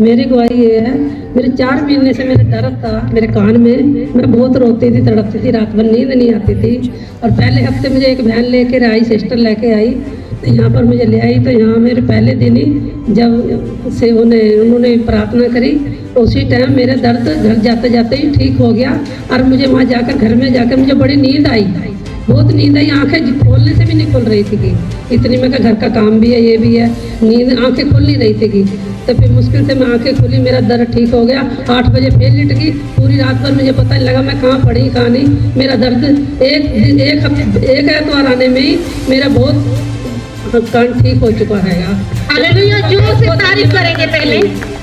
मेरी गवाही ये है, मेरे 4 महीने से मेरे दर्द था मेरे कान में। मैं बहुत रोती थी, तड़पती थी, रात भर नींद नहीं आती थी। और पहले हफ्ते मुझे एक बहन लेकर आई, सिस्टर लेके आई, तो यहाँ पर मुझे ले आई। तो यहाँ मेरे पहले दिन ही जब से उन्होंने प्रार्थना करी, तो उसी टाइम मेरे दर्द घर जाते जाते ही ठीक हो गया। और मुझे वहाँ जाकर, घर में जाकर मुझे बड़ी नींद आई, बहुत नींद आई। आंखें खोलने से भी नहीं खुल रही थी कि इतनी, मैं घर का काम भी है, ये भी है, नींद आंखें खुल नहीं रही थी कि। तो फिर मुश्किल से मैं आंखें खोली, मेरा दर्द ठीक हो गया। 8 बजे फिर लिट गई। पूरी रात भर मुझे पता नहीं लगा मैं कहाँ पड़ी कहाँ नहीं। मेरा दर्द एक एतवार आने में ही मेरा बहुत कान ठीक हो चुका है। हालेलुया, जोर से तारीफ करेंगे पहले।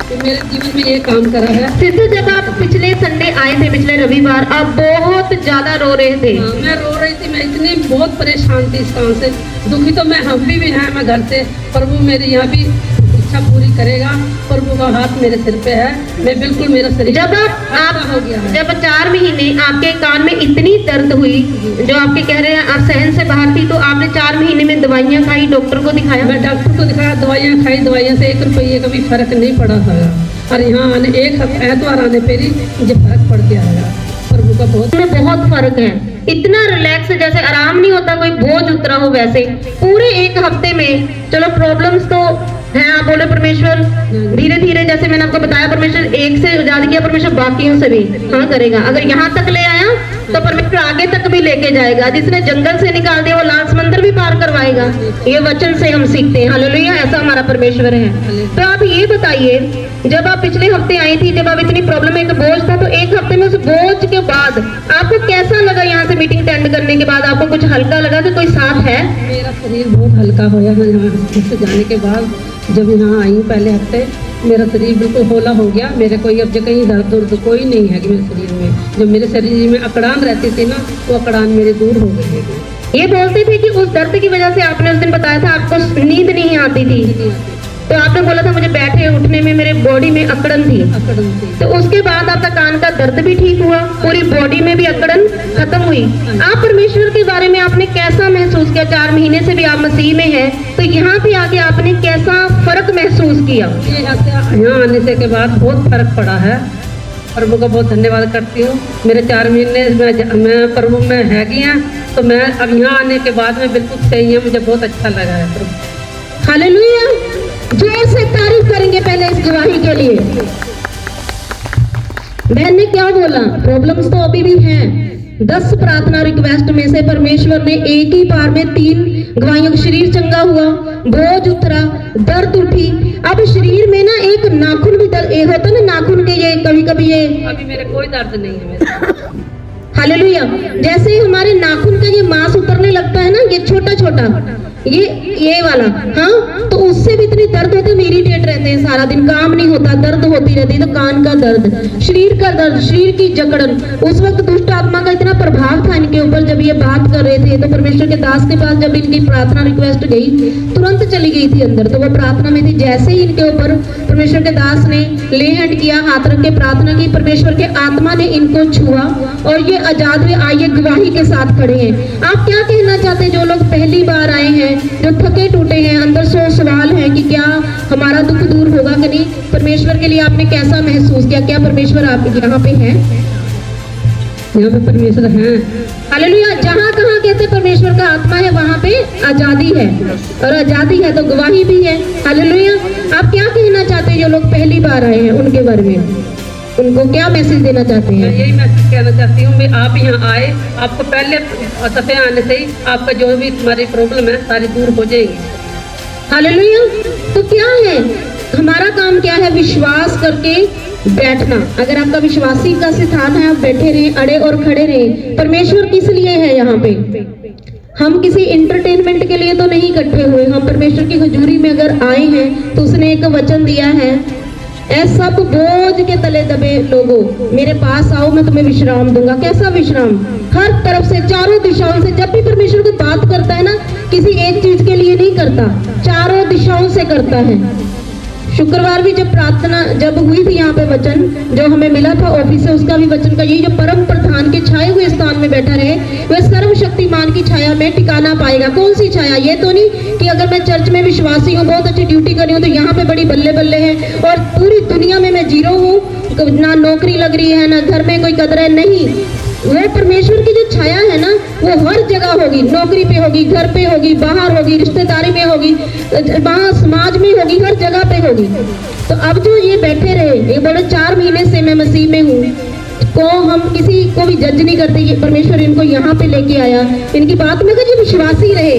तो मेरे जीवन में ये काम करा है। सिद्धू, जब आप पिछले संडे आए थे, पिछले रविवार, आप बहुत ज्यादा रो रहे थे। मैं रो रही थी, मैं इतनी बहुत परेशान थी इस काम से। दुखी तो मैं, हम भी हैं, मैं घर से, प्रभु मेरी यहाँ भी इच्छा पूरी करेगा। प्रभु का हाथ मेरे सिर पे है। मैं बिल्कुल, मेरा शरीर जब आप हो गया है। जब 4 महीने आपके कान में इतनी दर्द हुई, जो आपके कह रहे हैं आप सहन से बाहर थी, तो आपने 4 महीने में दवाइयाँ खाई, डॉक्टर को दिखाया? मैं डॉक्टर को दिखाया, दवाइयाँ खाई, दवाइयों से 1 रुपये का भी फर्क नहीं पड़ा था। और यहाँ आने एक एतवार आने पर ही मुझे फर्क पड़ गया है। प्रभु का बहुत फर्क है। इतना रिलैक्स, जैसे आराम नहीं होता, कोई बोझ उतरा हो, वैसे पूरे 1 हफ्ते में। चलो प्रॉब्लम्स तो हैं, आप बोले परमेश्वर धीरे धीरे, जैसे मैंने आपको बताया, परमेश्वर एक से आजाद किया, परमेश्वर बाकियों से भी हाँ करेगा। अगर यहाँ तक ले आया तो परमेश्वर आगे तक भी लेके जाएगा। जिसने जंगल से निकाल दिया वो लाल समंदर भी पार करवाएगा। ये वचन से हम सीखते हैं। हालेलुया, ऐसा हमारा परमेश्वर है। तो आप ये बताइए, जब आप पिछले हफ्ते आई थी, जब आप इतनी प्रॉब्लम, एक बोझ था, तो 1 हफ्ते में उस बोझ के बाद आपको कैसा लगा? यहाँ से मीटिंग अटेंड करने के बाद आपको कुछ हल्का लगा कि कोई साथ है? मेरा शरीर बहुत हल्का होया। मैं यहाँ से जाने के बाद जब यहाँ आई पहले हफ्ते, मेरा शरीर बिल्कुल होला हो गया। मेरे कोई अब जो कहीं दर्द कोई नहीं है कि मेरे शरीर में, जो मेरे शरीर में अकड़ान रहती थी ना, वो अकड़ान मेरे दूर हो गई है। ये बोलते थे कि उस दर्द की वजह से, आपने उस दिन बताया था आपको नींद नहीं आती थी, तो आपने बोला था मुझे बैठे उठने में मेरे बॉडी में अकड़न थी। तो उसके बाद आपका कान का दर्द भी ठीक हुआ, पूरी बॉडी में भी अकड़न खत्म हुई। आप परमेश्वर के बारे में आपने कैसा महसूस किया? 4 महीने से भी आप मसीह में हैं, तो यहाँ पे आके आपने कैसा फर्क महसूस किया? यहाँ आने से के बाद बहुत फर्क पड़ा है। प्रभु का बहुत धन्यवाद करती हूँ। मेरे 4 महीने मैं प्रभु में है गया, तो मैं अब यहाँ आने के बाद में बिल्कुल सही है। मुझे बहुत अच्छा लगा है प्रभु। हालेलुया, जोर से तारीफ करेंगे पहले इस गवाही के लिए। बहन ने क्या बोला? प्रॉब्लम्स तो अभी भी हैं। 10 प्रार्थना रिक्वेस्ट में से परमेश्वर ने एक ही बार में 3 गवाहियों, शरीर चंगा हुआ, बोझ उतरा, दर्द उठी। अब शरीर में ना एक नाखून भी दर्द, एक होता ना नाखून के, ये कभी कभी ये, अभी मेरे कोई दर्द नहीं है मेरे। हालेलुया, जैसे ही हमारे नाखून का ये मांस उतरने लगता है ना, ये छोटा छोटा, ये वाला, हाँ, तो उससे भी इतनी दर्द होती है, इरिटेट रहते हैं, सारा दिन काम नहीं होता, दर्द होती रहती है। तो कान का दर्द, शरीर का दर्द, शरीर की जकड़न, उस वक्त दुष्ट आत्मा का इतना प्रभाव था इनके ऊपर। जब ये बात कर रहे थे, तो परमेश्वर के दास के पास जब इनकी प्रार्थना रिक्वेस्ट गई, तुरंत चली गई थी अंदर। तो वो प्रार्थना में थी, जैसे ही इनके ऊपर परमेश्वर के दास ने ले हैंड किया, हाथ रख के प्रार्थना की, परमेश्वर के आत्मा ने इनको छुआ और ये आजाद हुए। आइए गवाही के साथ खड़े हैं। आप क्या कहना चाहते हैं? जो लोग पहली बार आए हैं, जो थके टूटे हैं, अंदर 100 सवाल है कि क्या हमारा दुख दूर होगा कि नहीं, परमेश्वर के लिए आपने कैसा महसूस किया? क्या परमेश्वर आप यहाँ पे हैं? यहाँ पे परमेश्वर है। हालेलुया, जहाँ कहाँ कहते परमेश्वर का आत्मा है, वहाँ पे आजादी है, और आजादी है तो गवाही भी है। हालेलुया, आप क्या कहना चाहते हैं जो लोग पहली बार आए हैं उनके बारे में? उनको क्या मैसेज देना चाहते हैं? मैं यही मैसेज कहना चाहती हूँ, मैं आप यहाँ आए, आपको पहले दफे आने से ही आपका जो भी तुम्हारी प्रॉब्लम है सारी दूर हो जाएगी। हालेलुया, तो क्या है हमारा काम? क्या है? विश्वास करके बैठना। अगर आपका विश्वासी का स्थान है, आप बैठे रहें, अड़े और खड़े रहें। परमेश्वर किस लिए है यहाँ पे? हम किसी इंटरटेनमेंट के लिए तो नहीं इकट्ठे हुए। हम परमेश्वर की हजूरी में अगर आए हैं, तो उसने एक वचन दिया है, ऐ सब बोझ के तले दबे लोगों, मेरे पास आओ, मैं तुम्हें विश्राम दूंगा। कैसा विश्राम? हर तरफ से, चारों दिशाओं से। जब भी परमेश्वर कोई बात करता है ना, किसी एक चीज के लिए नहीं करता, चारों दिशाओं से करता है। शुक्रवार भी जब प्रार्थना जब हुई थी यहाँ पे वचन जो हमें मिला था ऑफिस से, उसका भी वचन का यही जो परम प्रधान के छाए हुए स्थान में बैठा रहे वह सर्वशक्तिमान की छाया में टिकाना पाएगा। कौन सी छाया? ये तो नहीं कि अगर मैं चर्च में विश्वासी हूँ, बहुत अच्छी ड्यूटी कर रही हूँ, तो यहाँ पे बड़ी बल्ले बल्ले है और पूरी दुनिया में मैं जीरो हूँ, ना नौकरी लग रही है, ना घर में कोई कदर है। नहीं, वो परमेश्वर की जो छाया है ना वो हर जगह होगी, नौकरी पे होगी, घर पे होगी, बाहर होगी, रिश्तेदारी में होगी, वहाँ समाज में होगी, हर जगह पे होगी। तो अब जो ये बैठे रहे, ये बोले 4 महीने से मैं मसीह में हूँ, को हम किसी को भी जज नहीं करते, ये परमेश्वर इनको यहाँ पे लेके आया, इनकी बात में जो विश्वासी रहे,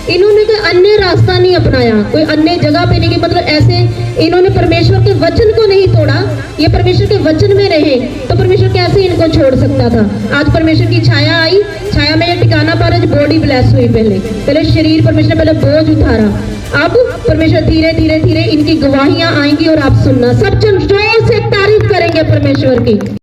इन्होंने कोई अन्य रास्ता नहीं अपनाया, कोई अन्य जगह पे नहीं, मतलब ऐसे इन्होंने परमेश्वर के वचन को नहीं तोड़ा, ये परमेश्वर के वचन में रहे, तो परमेश्वर कैसे इनको छोड़ सकता था। आज परमेश्वर की छाया आई, छाया में ये ठिकाना पा रहे, बॉडी ब्लेस हुई, पहले शरीर परमेश्वर ने पहले बोझ उतारा, अब परमेश्वर धीरे धीरे धीरे इनकी गवाहियां आएंगी और आप सुनना, सब जन जोर से तारीफ करेंगे परमेश्वर की।